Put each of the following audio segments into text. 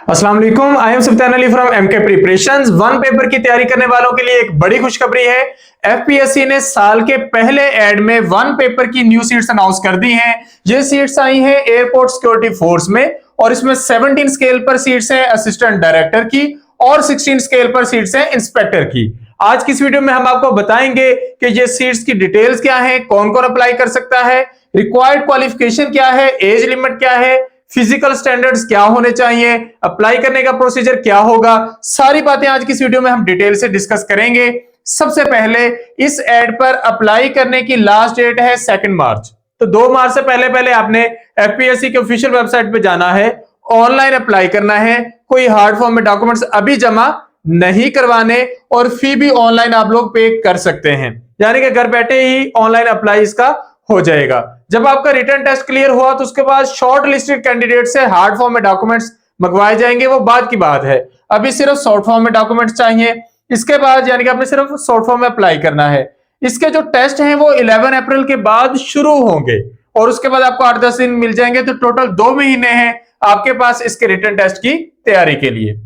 अस्सलाम वालेकुम, I am Sultan Ali from MK preparations. One paper की तैयारी करने वालों के लिए एक बड़ी खुशखबरी है। एफपीएससी ने साल के पहले एड में वन पेपर की न्यू सीट्स अनाउंस कर दी हैं। ये सीट्स आई हैं एयरपोर्ट सिक्योरिटी फोर्स में और इसमें 17 स्केल पर सीट्स हैं असिस्टेंट डायरेक्टर की और 16 स्केल पर सीट्स हैं इंस्पेक्टर की। आज की इस वीडियो में हम आपको बताएंगे कि ये सीट्स की डिटेल्स क्या है, कौन कौन अप्लाई कर सकता है, रिक्वायर्ड क्वालिफिकेशन क्या है, एज लिमिट क्या है, फिजिकल स्टैंडर्ड्स क्या होने चाहिए, अप्लाई करने का प्रोसीजर क्या होगा, सारी बातें आज की इस वीडियो में हम डिटेल से डिस्कस करेंगे। सबसे पहले इस एड पर अप्लाई करने की लास्ट डेट है 2 मार्च। तो 2 मार्च से पहले पहले आपने एफपीएससी के ऑफिशियल वेबसाइट पे जाना है, ऑनलाइन अप्लाई करना है, कोई हार्ड फॉर्म में डॉक्यूमेंट्स अभी जमा नहीं करवाने और फी भी ऑनलाइन आप लोग पे कर सकते हैं, यानी कि घर बैठे ही ऑनलाइन अप्लाई इसका हो जाएगा। जब आपका रिटर्न टेस्ट क्लियर हुआ तो उसके बाद शॉर्ट लिस्टेड कैंडिडेट से हार्ड फॉर्म में डॉक्यूमेंट्स मंगवाए जाएंगे, वो बाद की बात है। अभी सिर्फ शॉर्ट फॉर्म में डॉक्यूमेंट्स चाहिए। इसके बाद यानी कि आपने सिर्फ शॉर्ट फॉर्म में अप्लाई करना है। इसके जो टेस्ट हैं वो 11 अप्रैल के बाद शुरू होंगे और उसके बाद आपको 8-10 दिन मिल जाएंगे, तो टोटल 2 महीने हैं आपके पास इसके रिटर्न टेस्ट की तैयारी के लिए।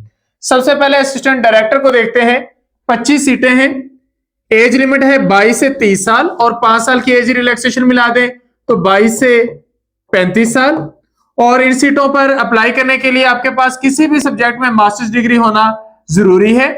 सबसे पहले असिस्टेंट डायरेक्टर को देखते हैं। 25 सीटें हैं, एज लिमिट है 22 से 30 साल और 5 साल की एज रिलैक्सेशन मिला दें तो 22 से 35 साल। और इन सीटों पर अप्लाई करने के लिए आपके पास किसी भी सब्जेक्ट में मास्टर्स डिग्री होना जरूरी है।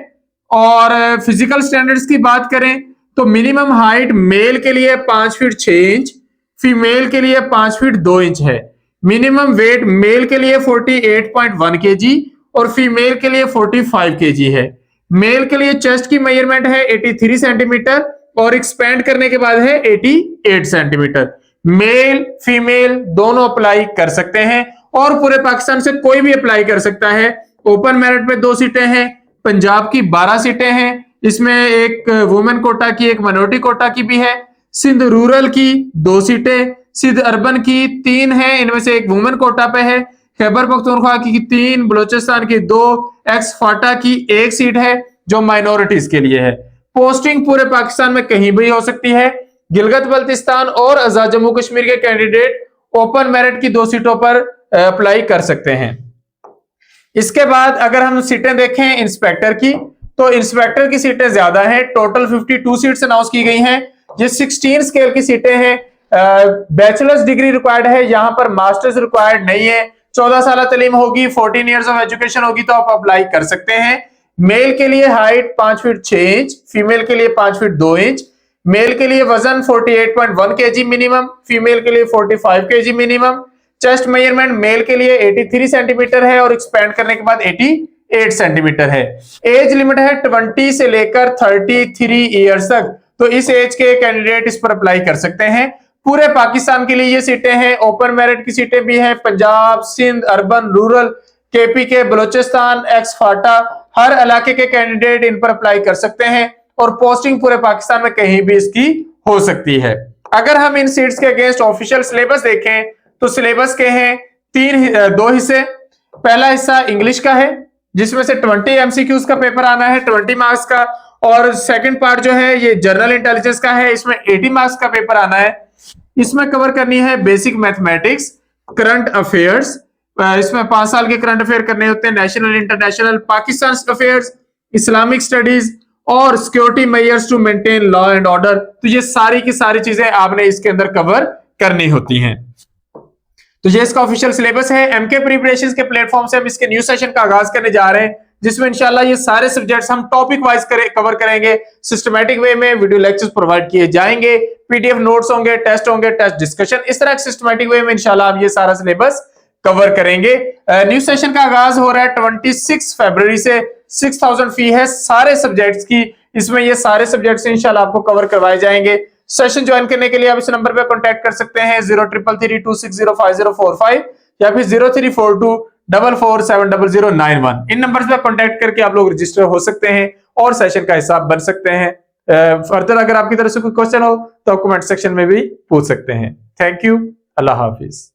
और फिजिकल स्टैंडर्ड्स की बात करें तो मिनिमम हाइट मेल के लिए 5 फीट 6 इंच, फीमेल के लिए 5 फीट 2 इंच है। मिनिमम वेट मेल के लिए 48.1 केजी और फीमेल के लिए 45 केजी है। मेल के लिए चेस्ट की मेजरमेंट है 83 सेंटीमीटर और एक्सपेंड करने के बाद है 88 सेंटीमीटर। मेल फीमेल दोनों अप्लाई कर सकते हैं और पूरे पाकिस्तान से कोई भी अप्लाई कर सकता है। ओपन मेरिट में 2 सीटें हैं, पंजाब की 12 सीटें हैं, इसमें एक वुमेन कोटा की, एक माइनॉरिटी कोटा की भी है। सिंध रूरल की 2 सीटें, सिंध अर्बन की 3 हैं, इनमें से एक वुमेन कोटा पे है। खैबर पख्तूनख्वा की 3, बलोचिस्तान की 2, एक्स फाटा की 1 सीट है जो माइनॉरिटीज के लिए है। पोस्टिंग पूरे पाकिस्तान में कहीं भी हो सकती है। गिलगित बल्तिस्तान और आजाद जम्मू कश्मीर के कैंडिडेट ओपन मेरिट की 2 सीटों पर अप्लाई कर सकते हैं। इसके बाद अगर हम सीटें देखें इंस्पेक्टर की, तो इंस्पेक्टर की सीटें ज्यादा हैं, टोटल 52 सीट्स अनाउंस की गई हैं। ये 16 स्केल की सीटें हैं। बैचलर्स डिग्री रिक्वायर्ड है, यहां पर मास्टर्स रिक्वायर्ड नहीं है। 14 साल तालीम होगी, 14 ईयर्स ऑफ एजुकेशन होगी तो आप अप्लाई कर सकते हैं। मेल के लिए हाइट 5 फीट 6 इंच, फीमेल के लिए 5 फीट 2 इंच। मेल के लिए वजन 48.1 केजी मिनिमम, फीमेल के लिए 45 KG minimum. Chest measurement male के लिए 83 सेंटीमीटर है और एक्सपेंड करने के बाद 88 सेंटीमीटर है। एज लिमिट है 20 से लेकर 33 ईयर्स तक, तो इस एज के कैंडिडेट इस पर अप्लाई कर सकते हैं। पूरे पाकिस्तान के लिए ये सीटें हैं। ओपन मेरिट की सीटें भी हैं, Punjab, Sindh, urban, rural, KP के, बलोचिस्तान, एक्स फाटा, हर इलाके के कैंडिडेट इन पर अप्लाई कर सकते हैं और पोस्टिंग पूरे पाकिस्तान में कहीं भी इसकी हो सकती है। अगर हम इन सीट्स के अगेंस्ट ऑफिशियल सिलेबस देखें तो सिलेबस के हैं 2 हिस्से। पहला हिस्सा इंग्लिश का है जिसमें से 20 एमसीक्यूज का पेपर आना है 20 मार्क्स का, और सेकंड पार्ट जो है ये जनरल इंटेलिजेंस का है, इसमें 80 मार्क्स का पेपर आना है। इसमें कवर करनी है बेसिक मैथमेटिक्स, करंट अफेयर्स, इसमें 5 साल के करंट अफेयर करने होते हैं, national international, Pakistan affairs, Islamic studies और security measures to maintain law and order. तो ये सारी की सारी चीजें आपने इसके अंदर कवर करनी होती हैं। तो ये इसका ऑफिशियल सिलेबस है। एमके प्रिपरेशंस के प्लेटफॉर्म से हम इसके न्यू सेशन का आगाज करने जा रहे हैं, जिसमें इंशाल्लाह ये सारे सब्जेक्ट्स हम टॉपिक वाइज कवर करेंगे। सिस्टमैटिक वे में वीडियो लेक्चर्स प्रोवाइड किए जाएंगे, पीडीएफ नोट्स होंगे, टेस्ट डिस्कशन, इस तरह सिस्टमैटिक वे में इंशाल्लाह आप ये सारा सिलेबस कवर करेंगे। न्यू सेशन का आगाज हो रहा है 26 फरवरी से। 6000 फी है सारे सब्जेक्ट्स की, इसमें ये सारे सब्जेक्ट्स इंशाल्लाह आपको कवर करवाए जाएंगे। सेशन ज्वाइन करने के लिए आप इस नंबर पे कांटेक्ट कर सकते हैं 0333260545 या फिर 0342447091। इन नंबर्स पे कांटेक्ट करके आप लोग रजिस्टर हो सकते हैं और सेशन का हिस्सा बन सकते हैं। फर्दर अगर आपकी तरफ से कोई क्वेश्चन हो तो कमेंट सेक्शन में भी पूछ सकते हैं। Thank you, Allah Hafiz.